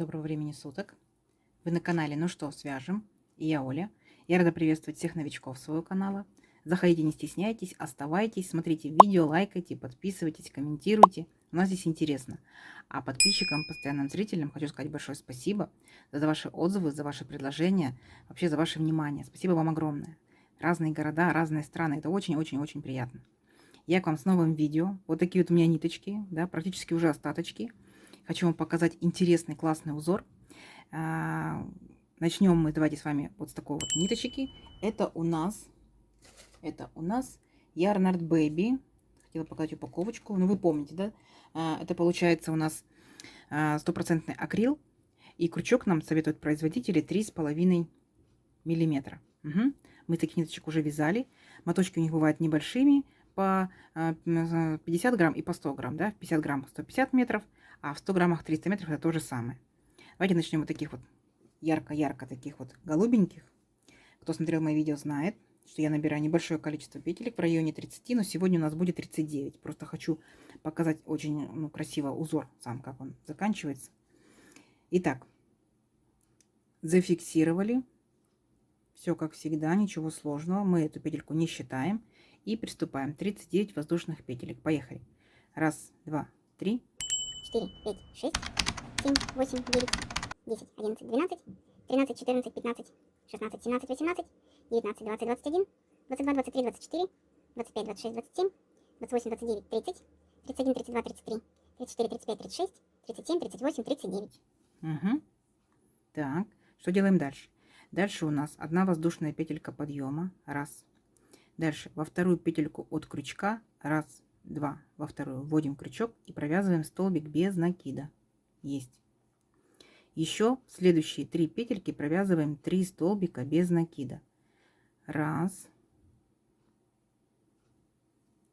доброго времени суток. Вы на канале «Ну что, свяжем?» И я Оля. Я рада приветствовать всех новичков своего канала. Заходите, не стесняйтесь, оставайтесь, смотрите видео, лайкайте, подписывайтесь, комментируйте. У нас здесь интересно. А подписчикам, постоянным зрителям хочу сказать большое спасибо за ваши отзывы, за ваши предложения, вообще за ваше внимание. Спасибо вам огромное. Разные города, разные страны. Это очень-очень-очень приятно. Я к вам с новым видео. Вот такие вот у меня ниточки, да, практически уже остаточки. Хочу вам показать интересный, классный узор. Начнем мы, давайте с вами вот с такой вот ниточки. Это у нас Yarn Art Baby. Хотела показать упаковочку. Ну, вы помните, да? Это получается у нас стопроцентный акрил. И крючок нам советуют производители 3,5 миллиметра. Угу. Мы таких ниточек уже вязали. Моточки у них бывают небольшими, по 50 грамм и по 100 грамм. Да? В 50 грамм 150 метров, а в 100 граммах 300 метров это то же самое. Давайте начнем вот таких вот ярко-ярко таких вот голубеньких. Кто смотрел мои видео, знает, что я набираю небольшое количество петелек в районе 30, но сегодня у нас будет 39. Просто хочу показать очень красиво узор сам, как он заканчивается. Итак, зафиксировали. Все как всегда, ничего сложного. Мы эту петельку не считаем. И приступаем. 39 воздушных петелек. Поехали. Раз, два, три. 4, 5, 6, 7, 8, 9, 10, 11, 12, 13, 14, 15, 16, 17, 18, 19, 20, 21, 22, 23, 24, 25, 26, 27, 28, 29, 30, 31, 32, 33, 34, 35, 36, 37, 38, 39. Угу. Так, что делаем дальше? Дальше у нас одна воздушная петелька подъема. Раз. Дальше во вторую петельку от крючка. Раз, два. Во вторую вводим крючок и провязываем столбик без накида. Есть. Еще следующие 3 петельки провязываем 3 столбика без накида. Раз,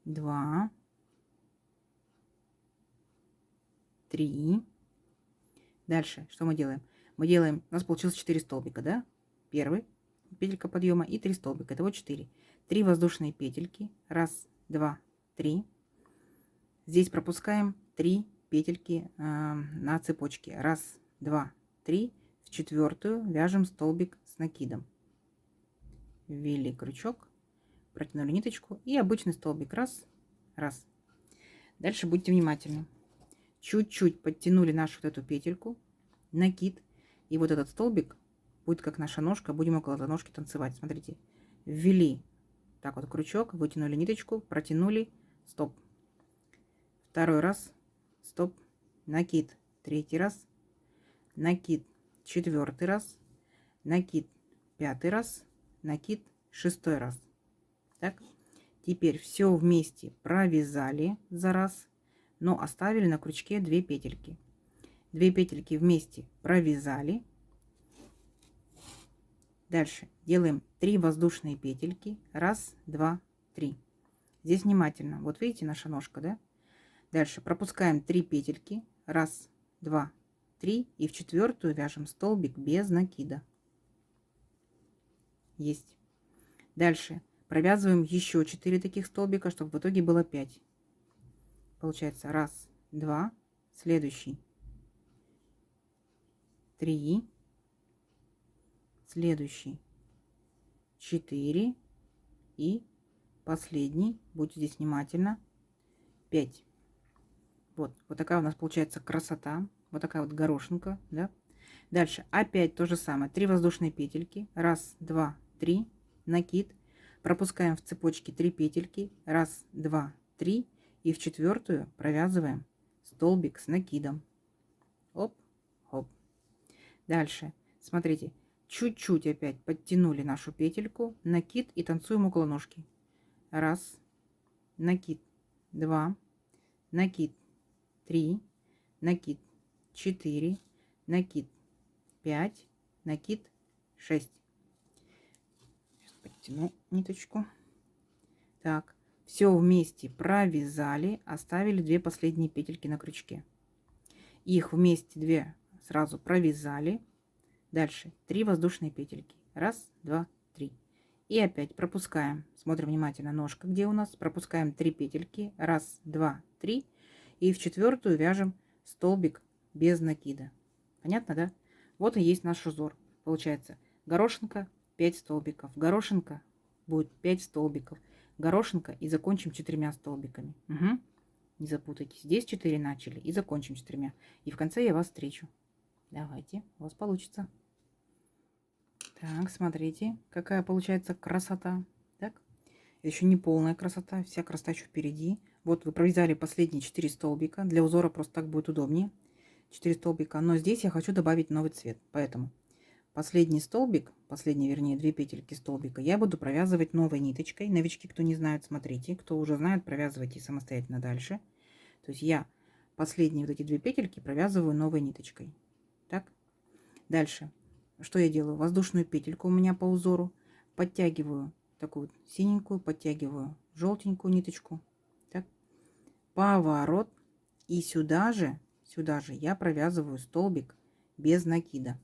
два, три. Дальше что мы делаем? Мы делаем, у нас получилось 4 столбика, да? Первый петелька подъема и 3 столбика. Итого 4. 3 воздушные петельки. Раз, два, три. Здесь пропускаем 3 петельки на цепочке. Раз, два, три. В четвертую вяжем столбик с накидом. Ввели крючок, протянули ниточку и обычный столбик. Раз, раз. Дальше будьте внимательны. Чуть-чуть подтянули нашу вот эту петельку, накид. И вот этот столбик будет как наша ножка. Будем около этой ножки танцевать. Смотрите. Ввели так вот крючок, вытянули ниточку, протянули, стоп. Второй раз, стоп, накид. Третий раз, накид. Четвертый раз, накид. Пятый раз, накид. Шестой раз. Так. Теперь все вместе провязали за раз, но оставили на крючке 2 петельки. 2 петельки вместе провязали. Дальше делаем 3 воздушные петельки. Раз, два, три. Здесь внимательно. Вот видите наша ножка, да? Дальше пропускаем 3 петельки. Раз, два, три. И в четвертую вяжем столбик без накида. Есть. Дальше провязываем еще 4 таких столбика, чтобы в итоге было 5. Получается раз, два. Следующий. 3. Следующий 4 и последний, будьте здесь внимательно, 5. Вот такая у нас получается красота, вот такая вот горошинка, да? Дальше опять то же самое, 3 воздушные петельки, раз, два, три, накид, пропускаем в цепочке 3 петельки, раз, два, три, и в четвертую провязываем столбик с накидом. Оп, оп. Дальше смотрите. Чуть-чуть опять подтянули нашу петельку, накид и танцуем около ножки. Раз, накид, два, накид, 3, накид, 4, накид, 5, накид, 6. Сейчас подтяну ниточку. Так, все вместе провязали, оставили 2 последние петельки на крючке. Их вместе 2 сразу провязали. Дальше 3 воздушные петельки. Раз, два, три. И опять пропускаем. Смотрим внимательно ножка, где у нас. Пропускаем 3 петельки. Раз, два, три. И в четвертую вяжем столбик без накида. Понятно, да? Вот и есть наш узор. Получается горошинка 5 столбиков, горошинка будет 5 столбиков, горошинка и закончим 4 столбиками. Угу. Не запутайтесь. Здесь 4 начали и закончим 4. И в конце я вас встречу. Давайте, у вас получится. Так, смотрите, какая получается красота. Так, еще не полная красота, вся красота еще впереди. Вот вы провязали последние 4 столбика. Для узора просто так будет удобнее. 4 столбика. Но здесь я хочу добавить новый цвет. Поэтому последний столбик, последний, вернее, 2 петельки столбика я буду провязывать новой ниточкой. Новички, кто не знает, смотрите. Кто уже знает, провязывайте самостоятельно дальше. То есть я последние вот эти 2 петельки провязываю новой ниточкой. Так, дальше. Что я делаю? Воздушную петельку у меня по узору. Подтягиваю такую вот синенькую, подтягиваю желтенькую ниточку. Так, поворот. И сюда же я провязываю столбик без накида.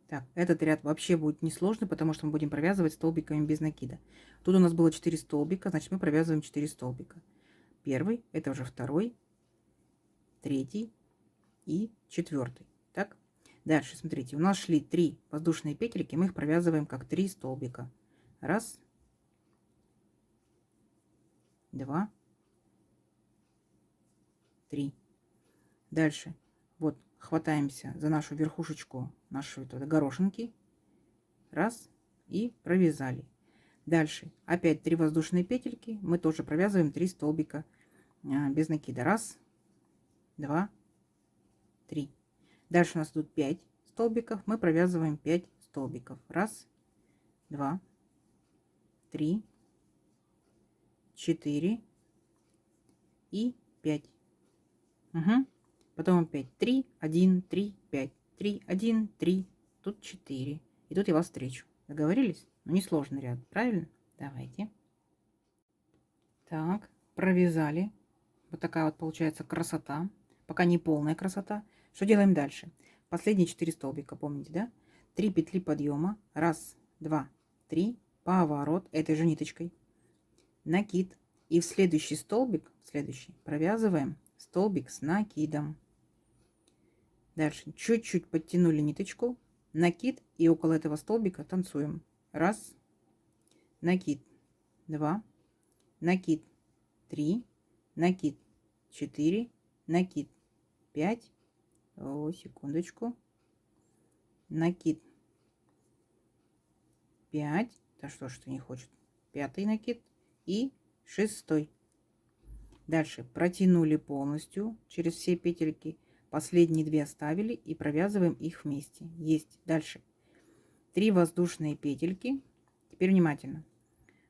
Так, этот ряд вообще будет несложный, потому что мы будем провязывать столбиками без накида. Тут у нас было 4 столбика, значит мы провязываем 4 столбика. Первый, это уже второй, третий и 4. Так, дальше смотрите, у нас шли 3 воздушные петельки, мы их провязываем как 3 столбика. Раз, два, 3. Дальше вот хватаемся за нашу верхушечку нашей горошинки. Раз, и провязали. Дальше опять 3 воздушные петельки, мы тоже провязываем 3 столбика без накида. Раз, два, 3. Дальше у нас тут 5 столбиков, мы провязываем 5 столбиков. Раз, два, 3, 4 и 5. Угу. Потом опять 3, 1, 3, 5, 3, 1, 3, тут 4. И тут я вас встречу. Договорились? Ну, несложный ряд, правильно? Давайте. Так, провязали. Вот такая вот получается красота. Пока не полная красота. Что делаем дальше? Последние 4 столбика, помните, да? 3 петли подъема. Раз, два, 3. Поворот этой же ниточкой. Накид. И в следующий столбик, провязываем столбик с накидом. Дальше чуть-чуть подтянули ниточку, накид, и около этого столбика танцуем. Раз, накид, 2, накид, 3, накид, 4, накид, 5, секундочку, накид, 5, да что ж ты не хочет, 5 накид и 6. Дальше протянули полностью через все петельки. Последние 2 оставили и провязываем их вместе. Есть. Дальше 3 воздушные петельки. Теперь внимательно.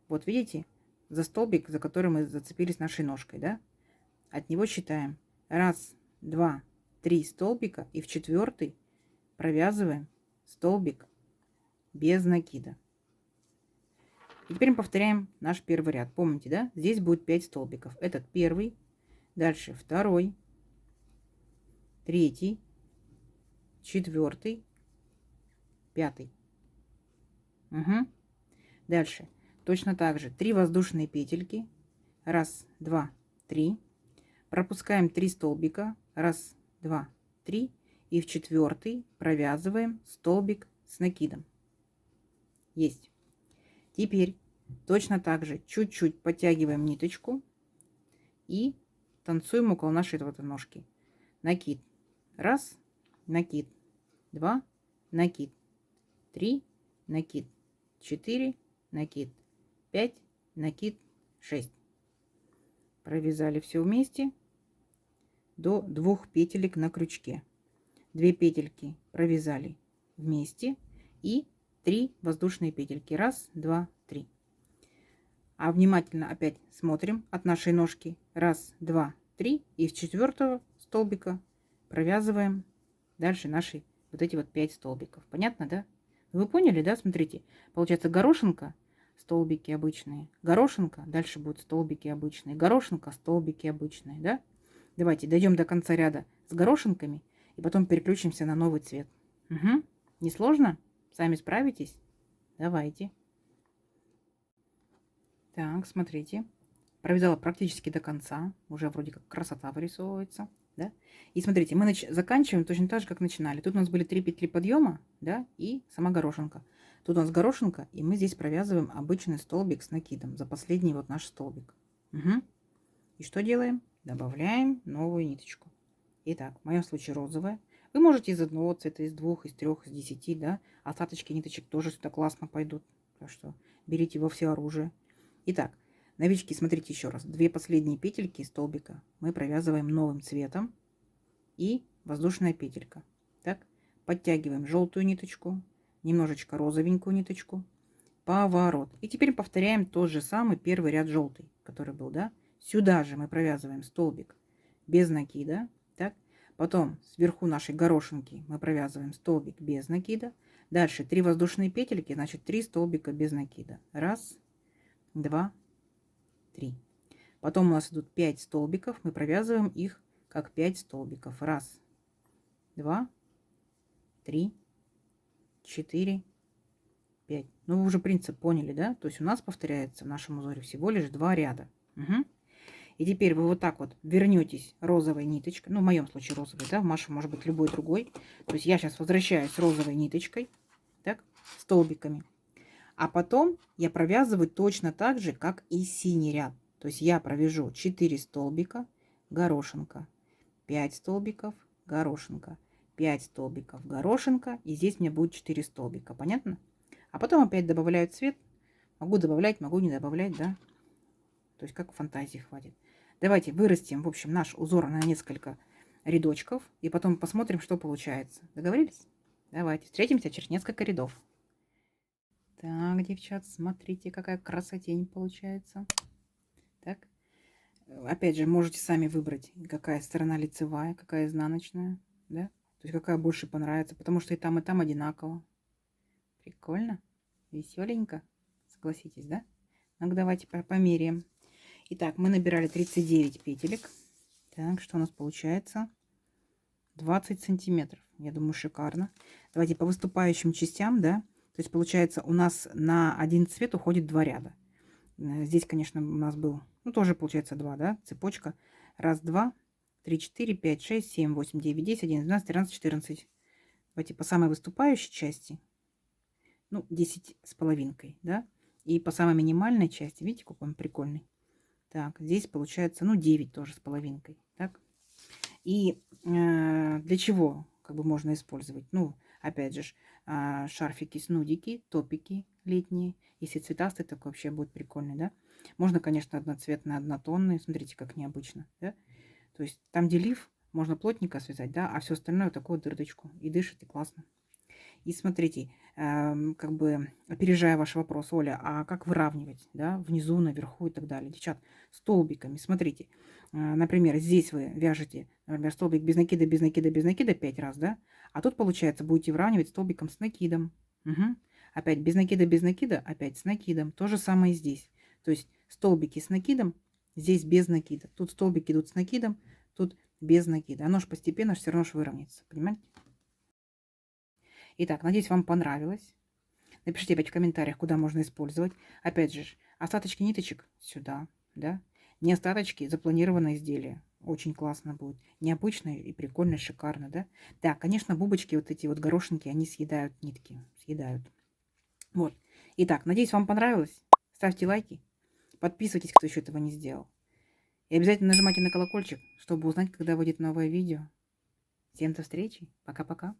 Вот видите, за столбик, за который мы зацепились нашей ножкой, да? От него считаем. Раз, два, 3 столбика. И в 4 провязываем столбик без накида. И теперь мы повторяем наш первый ряд. Помните, да? Здесь будет 5 столбиков. Этот первый. Дальше второй. 3, 4, 5. Угу. Дальше точно так же 3 воздушные петельки. Раз, два, 3. Пропускаем 3 столбика. Раз, два, 3. И в 4 провязываем столбик с накидом. Есть. Теперь точно так же чуть-чуть подтягиваем ниточку и танцуем около нашей вот ножки. Накид. Раз, накид, 2, накид, 3, накид, 4, накид, 5, накид, 6. Провязали все вместе до 2 петелек на крючке. 2 петельки провязали вместе и 3 воздушные петельки. Раз, два, 3. А внимательно опять смотрим от нашей ножки. Раз, два, 3. И с 4 столбика провязываем дальше наши вот эти вот 5 столбиков. Понятно, да? Вы поняли, да? Смотрите, получается горошинка, столбики обычные, горошинка, дальше будут столбики обычные, горошинка, столбики обычные, да? Давайте дойдем до конца ряда с горошинками и потом переключимся на новый цвет. Угу. Не сложно? Сами справитесь? Давайте. Так, смотрите. Провязала практически до конца. Уже вроде как красота вырисовывается. Да? И смотрите, мы заканчиваем точно так же, как начинали. Тут у нас были 3 петли подъема, да, и сама горошинка. Тут у нас горошинка, и мы здесь провязываем обычный столбик с накидом за последний вот наш столбик. Угу. И что делаем? Добавляем новую ниточку. Итак, в моем случае розовая. Вы можете из одного цвета, из двух, из трех, из 10, да. Остаточки ниточек тоже сюда классно пойдут. Так что берите во все оружие. Итак, новички, смотрите еще раз. 2 последние петельки столбика мы провязываем новым цветом. И воздушная петелька. Так, подтягиваем желтую ниточку, немножечко розовенькую ниточку, поворот. И теперь повторяем тот же самый первый ряд желтый, который был, да. Сюда же мы провязываем столбик без накида. Так, потом сверху нашей горошинки мы провязываем столбик без накида. Дальше 3 воздушные петельки, значит 3 столбика без накида. 1, 2, 3. Потом у нас идут 5 столбиков, мы провязываем их как 5 столбиков. 1, 2, 3, 4, 5. Ну, вы уже принцип поняли, да? То есть у нас повторяется в нашем узоре всего лишь 2 ряда. Угу. И теперь вы вот так вот вернетесь розовой ниточкой. Ну, в моем случае розовой, да? В Маше может быть любой другой. То есть я сейчас возвращаюсь розовой ниточкой, так, столбиками. А потом я провязываю точно так же, как и синий ряд. То есть я провяжу 4 столбика, горошинка, 5 столбиков, горошинка, 5 столбиков, горошинка. И здесь у меня будет 4 столбика. Понятно? А потом опять добавляю цвет. Могу добавлять, могу не добавлять, да? То есть как фантазии хватит. Давайте вырастим, в общем, наш узор на несколько рядочков. И потом посмотрим, что получается. Договорились? Давайте встретимся через несколько рядов. Так, девчат, смотрите, какая красотень получается. Так. Опять же, можете сами выбрать, какая сторона лицевая, какая изнаночная. Да? То есть какая больше понравится. Потому что и там одинаково. Прикольно. Веселенько. Согласитесь, да? Ну, давайте померяем. Итак, мы набирали 39 петелек. Так, что у нас получается? 20 сантиметров. Я думаю, шикарно. Давайте по выступающим частям, да? То есть получается у нас на один цвет уходит 2 ряда. Здесь, конечно, у нас был, ну, тоже получается 2, да? Цепочка. 1, 2, 3, 4, 5, 6, 7, 8, 9, 10, 11, 12, 13, 14. Давайте по самой выступающей части. Ну, 10 с половинкой, да? И по самой минимальной части, видите, какой он прикольный. Так, здесь получается, ну, 9 тоже с половинкой, так? И для чего, как бы, можно использовать? Ну, опять же, шарфики, снудики, топики летние. Если цветастый, так вообще будет прикольный, да? Можно, конечно, одноцветные, однотонные. Смотрите, как необычно, да? То есть там, где лиф, можно плотненько связать, да? А все остальное такую дырочку. И дышит, и классно. И смотрите, как бы опережая ваш вопрос, Оля, а как выравнивать, да, внизу, наверху и так далее? Девчат, столбиками, смотрите, например, здесь вы вяжете, например, столбик без накида, без накида, без накида 5 раз, да, а тут, получается, будете выравнивать столбиком с накидом. Угу. Опять без накида, опять с накидом. То же самое и здесь. То есть столбики с накидом, здесь без накида. Тут столбики идут с накидом, тут без накида. Оно же постепенно все равно выровняется, понимаете? Итак, надеюсь, вам понравилось. Напишите опять в комментариях, куда можно использовать. Опять же, остаточки ниточек сюда, да. Не остаточки, запланированное изделие. Очень классно будет. Необычно и прикольно, шикарно, да. Да, конечно, бубочки, вот эти вот горошинки, они съедают нитки. Съедают. Вот. Итак, надеюсь, вам понравилось. Ставьте лайки. Подписывайтесь, кто еще этого не сделал. И обязательно нажимайте на колокольчик, чтобы узнать, когда выйдет новое видео. Всем до встречи. Пока-пока.